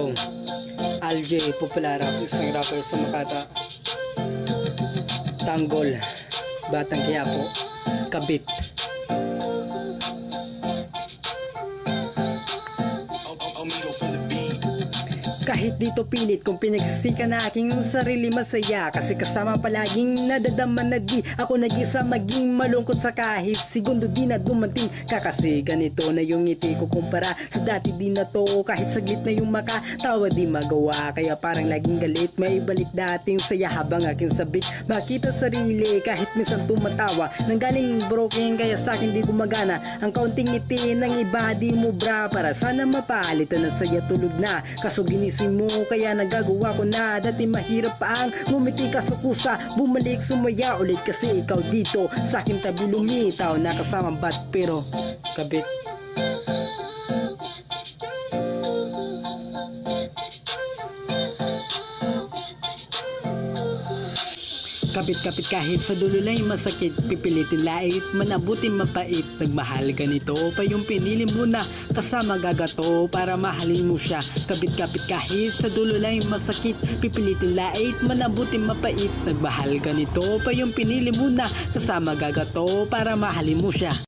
Ito, Alj Populara, isang rapper sa Makata. Tanggol, Batang Quiapo, Kabit. Kahit dito pilit kung pinagsisika na aking sarili masaya, kasi kasama palaging nadadama na di ako nag-isa maging malungkot sa kahit segundo di na dumating ka, kasi ganito na yung ngiti ko kumpara sa dati di na to, kahit saglit na yung makatawa di magawa, kaya parang laging galit maibalik dating saya habang aking sabik makita sarili kahit minsan tumatawa nang galing broken, kaya sa akin di gumagana ang kaunting ngiti ng iba di mo bra, para sana mapalitan ng saya tulog na, kaso ginising mo kaya nagagawa ko na, dati mahirap pa ang ngumiti kaso kusa bumalik sumaya ulit kasi ikaw dito sa akin tabi lumitaw, nakasama bat pero kabit. Kapit-kapit kahit sa dulo na yung masakit, pipilitin lait, manabutin mapait, nagmahal ganito pa yung pinili mo na kasama gagato para mahalin mo siya. Kapit-kapit kahit sa dulo na yung masakit, pipilitin lait, manabutin mapait, nagmahal ganito pa yung pinili mo na kasama gagato para mahalin mo siya.